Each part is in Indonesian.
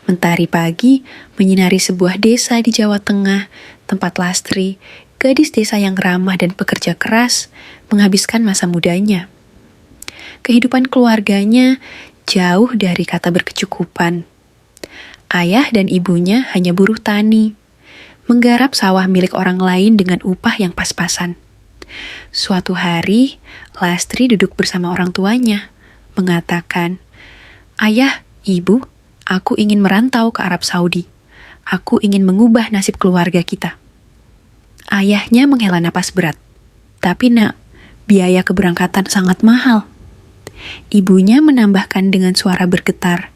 Mentari pagi menyinari sebuah desa di Jawa Tengah, tempat Lastri, gadis desa yang ramah dan pekerja keras, menghabiskan masa mudanya. Kehidupan keluarganya jauh dari kata berkecukupan. Ayah dan ibunya hanya buruh tani, menggarap sawah milik orang lain dengan upah yang pas-pasan. Suatu hari, Lastri duduk bersama orang tuanya, mengatakan, "Ayah, Ibu, aku ingin merantau ke Arab Saudi. Aku ingin mengubah nasib keluarga kita." Ayahnya menghela napas berat. "Tapi nak, biaya keberangkatan sangat mahal." Ibunya menambahkan dengan suara bergetar,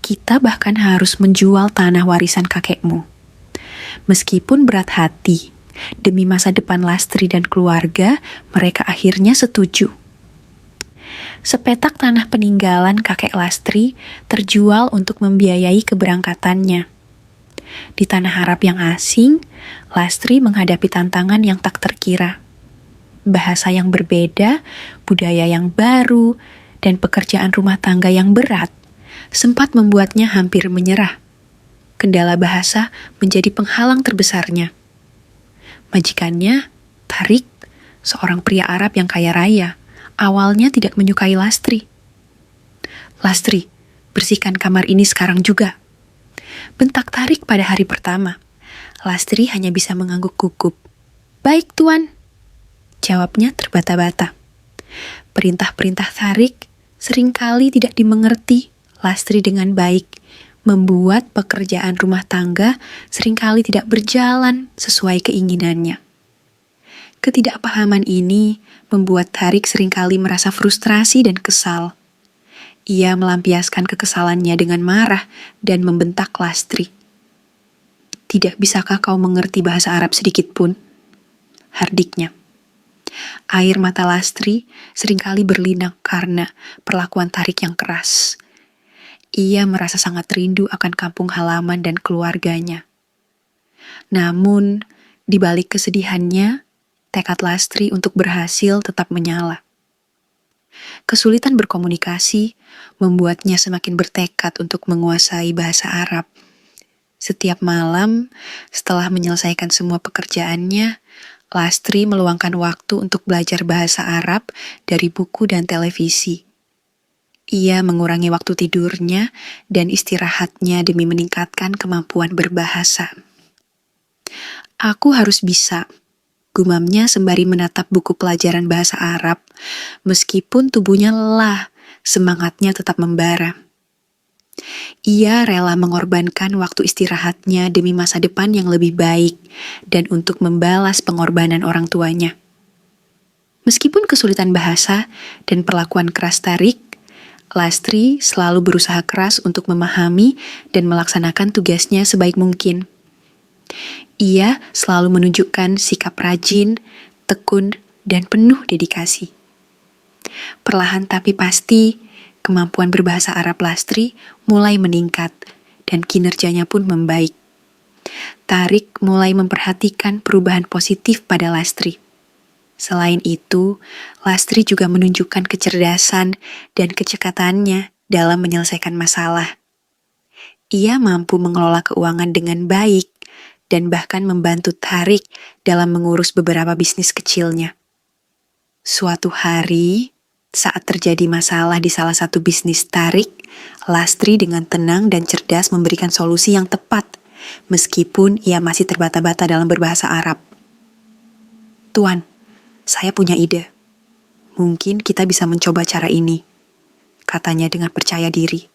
"Kita bahkan harus menjual tanah warisan kakekmu." Meskipun berat hati, demi masa depan Lastri dan keluarga, mereka akhirnya setuju. Sepetak tanah peninggalan kakek Lastri terjual untuk membiayai keberangkatannya. Di tanah Arab yang asing, Lastri menghadapi tantangan yang tak terkira. Bahasa yang berbeda, budaya yang baru, dan pekerjaan rumah tangga yang berat sempat membuatnya hampir menyerah. Kendala bahasa menjadi penghalang terbesarnya. Majikannya, Tarik, seorang pria Arab yang kaya raya, awalnya tidak menyukai Lastri. "Lastri, bersihkan kamar ini sekarang juga," bentak Tarik pada hari pertama. Lastri hanya bisa mengangguk gugup. "Baik, Tuan," jawabnya terbata-bata. Perintah-perintah Tarik seringkali tidak dimengerti Lastri dengan baik, membuat pekerjaan rumah tangga seringkali tidak berjalan sesuai keinginannya. Ketidakpahaman ini membuat Tarik seringkali merasa frustrasi dan kesal. Ia melampiaskan kekesalannya dengan marah dan membentak Lastri. "Tidak bisakah kau mengerti bahasa Arab sedikit pun?" hardiknya. Air mata Lastri seringkali berlinang karena perlakuan Tarik yang keras. Ia merasa sangat rindu akan kampung halaman dan keluarganya. Namun, di balik kesedihannya, tekad Lastri untuk berhasil tetap menyala. Kesulitan berkomunikasi membuatnya semakin bertekad untuk menguasai bahasa Arab. Setiap malam, setelah menyelesaikan semua pekerjaannya, Lastri meluangkan waktu untuk belajar bahasa Arab dari buku dan televisi. Ia mengurangi waktu tidurnya dan istirahatnya demi meningkatkan kemampuan berbahasa. "Aku harus bisa," gumamnya sembari menatap buku pelajaran bahasa Arab. Meskipun tubuhnya lelah, semangatnya tetap membara. Ia rela mengorbankan waktu istirahatnya demi masa depan yang lebih baik dan untuk membalas pengorbanan orang tuanya. Meskipun kesulitan bahasa dan perlakuan keras Tarik, Lastri selalu berusaha keras untuk memahami dan melaksanakan tugasnya sebaik mungkin. Ia selalu menunjukkan sikap rajin, tekun, dan penuh dedikasi. Perlahan tapi pasti, kemampuan berbahasa Arab Lastri mulai meningkat dan kinerjanya pun membaik. Tarik mulai memperhatikan perubahan positif pada Lastri. Selain itu, Lastri juga menunjukkan kecerdasan dan kecekatannya dalam menyelesaikan masalah. Ia mampu mengelola keuangan dengan baik dan bahkan membantu Tarik dalam mengurus beberapa bisnis kecilnya. Suatu hari, saat terjadi masalah di salah satu bisnis Tarik, Lastri dengan tenang dan cerdas memberikan solusi yang tepat, meskipun ia masih terbata-bata dalam berbahasa Arab. "Tuan, saya punya ide. Mungkin kita bisa mencoba cara ini," katanya dengan percaya diri.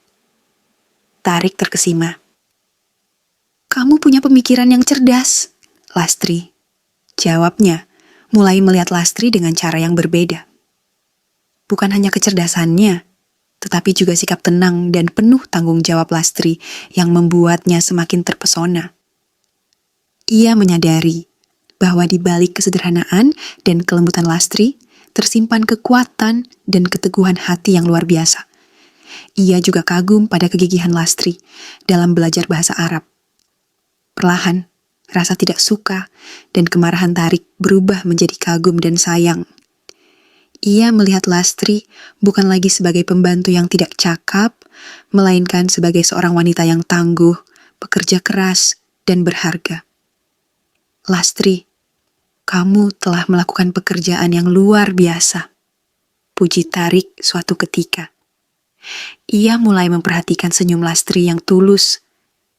Tarik terkesima. "Kamu punya pemikiran yang cerdas, Lastri," jawabnya, mulai melihat Lastri dengan cara yang berbeda. Bukan hanya kecerdasannya, tetapi juga sikap tenang dan penuh tanggung jawab Lastri yang membuatnya semakin terpesona. Ia menyadari bahwa di balik kesederhanaan dan kelembutan Lastri tersimpan kekuatan dan keteguhan hati yang luar biasa. Ia juga kagum pada kegigihan Lastri dalam belajar bahasa Arab. Perlahan, rasa tidak suka dan kemarahan Tarik berubah menjadi kagum dan sayang. Ia melihat Lastri bukan lagi sebagai pembantu yang tidak cakap, melainkan sebagai seorang wanita yang tangguh, pekerja keras, dan berharga. Lastri, kamu telah melakukan pekerjaan yang luar biasa, puji Tarik suatu ketika. Ia mulai memperhatikan senyum Lastri yang tulus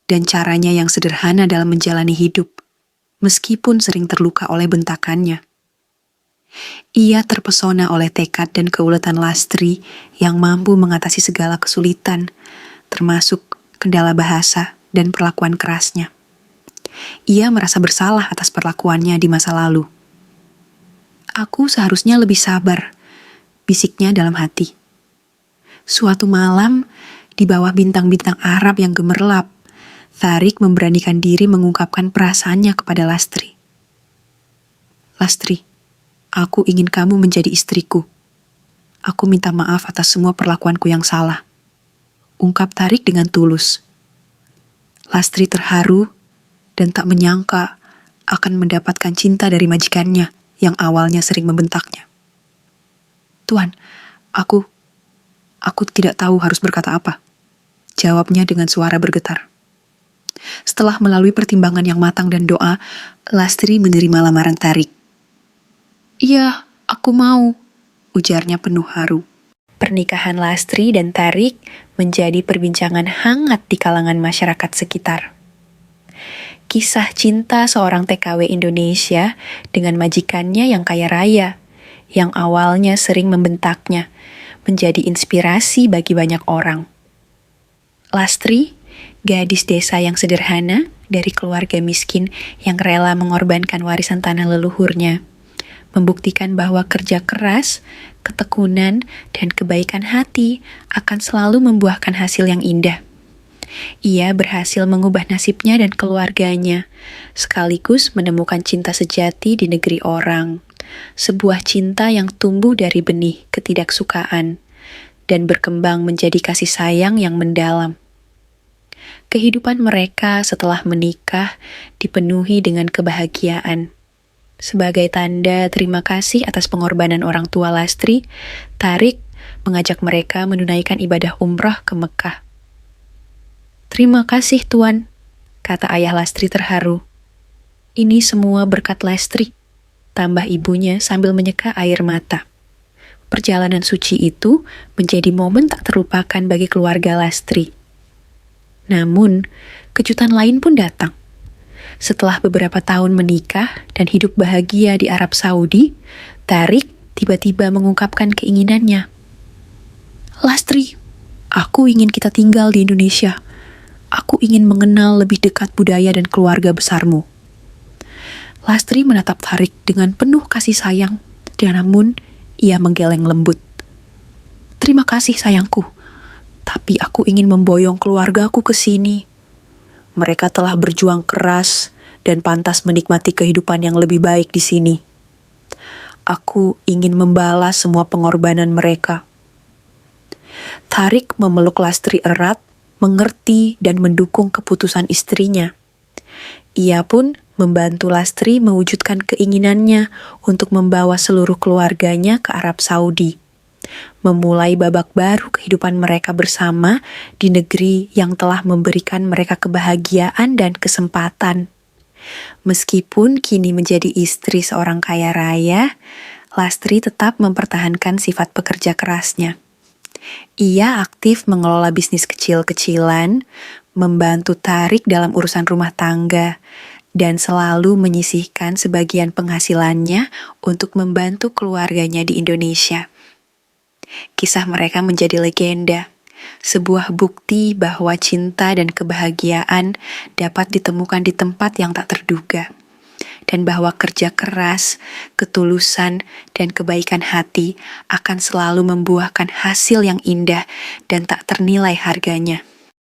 dan caranya yang sederhana dalam menjalani hidup, meskipun sering terluka oleh bentakannya. Ia terpesona oleh tekad dan keuletan Lastri yang mampu mengatasi segala kesulitan, termasuk kendala bahasa dan perlakuan kerasnya. Ia merasa bersalah atas perlakuannya di masa lalu. Aku seharusnya lebih sabar, bisiknya dalam hati. Suatu malam, di bawah bintang-bintang Arab yang gemerlap, Tarik memberanikan diri mengungkapkan perasaannya kepada Lastri. Lastri, aku ingin kamu menjadi istriku. Aku minta maaf atas semua perlakuanku yang salah. Ungkap Tarik dengan tulus. Lastri terharu dan tak menyangka akan mendapatkan cinta dari majikannya yang awalnya sering membentaknya. Tuan, aku tidak tahu harus berkata apa. Jawabnya dengan suara bergetar. Setelah melalui pertimbangan yang matang dan doa, Lastri menerima lamaran Tarik. Iya, aku mau, ujarnya penuh haru. Pernikahan Lastri dan Tarik menjadi perbincangan hangat di kalangan masyarakat sekitar. Kisah cinta seorang TKW Indonesia dengan majikannya yang kaya raya, yang awalnya sering membentaknya, menjadi inspirasi bagi banyak orang. Lastri, gadis desa yang sederhana dari keluarga miskin yang rela mengorbankan warisan tanah leluhurnya, membuktikan bahwa kerja keras, ketekunan, dan kebaikan hati akan selalu membuahkan hasil yang indah. Ia berhasil mengubah nasibnya dan keluarganya, sekaligus menemukan cinta sejati di negeri orang. Sebuah cinta yang tumbuh dari benih ketidaksukaan dan berkembang menjadi kasih sayang yang mendalam. Kehidupan mereka setelah menikah dipenuhi dengan kebahagiaan. Sebagai tanda terima kasih atas pengorbanan orang tua Lastri, Tarik mengajak mereka menunaikan ibadah umrah ke Mekah. Terima kasih Tuan, kata ayah Lastri terharu. Ini semua berkat Lastri, tambah ibunya sambil menyeka air mata. Perjalanan suci itu menjadi momen tak terlupakan bagi keluarga Lastri. Namun, kejutan lain pun datang. Setelah beberapa tahun menikah dan hidup bahagia di Arab Saudi, Tarik tiba-tiba mengungkapkan keinginannya. Lastri, aku ingin kita tinggal di Indonesia. Aku ingin mengenal lebih dekat budaya dan keluarga besarmu. Lastri menatap Tarik dengan penuh kasih sayang, dan namun ia menggeleng lembut. Terima kasih sayangku, tapi aku ingin memboyong keluargaku ke sini. Mereka telah berjuang keras dan pantas menikmati kehidupan yang lebih baik di sini. Aku ingin membalas semua pengorbanan mereka. Tarik memeluk Lastri erat, mengerti dan mendukung keputusan istrinya. Ia pun membantu Lastri mewujudkan keinginannya untuk membawa seluruh keluarganya ke Arab Saudi, memulai babak baru kehidupan mereka bersama di negeri yang telah memberikan mereka kebahagiaan dan kesempatan. Meskipun kini menjadi istri seorang kaya raya, Lastri tetap mempertahankan sifat pekerja kerasnya. Ia aktif mengelola bisnis kecil-kecilan, membantu Tarik dalam urusan rumah tangga, dan selalu menyisihkan sebagian penghasilannya untuk membantu keluarganya di Indonesia. Kisah mereka menjadi legenda, sebuah bukti bahwa cinta dan kebahagiaan dapat ditemukan di tempat yang tak terduga, dan bahwa kerja keras, ketulusan, dan kebaikan hati akan selalu membuahkan hasil yang indah dan tak ternilai harganya.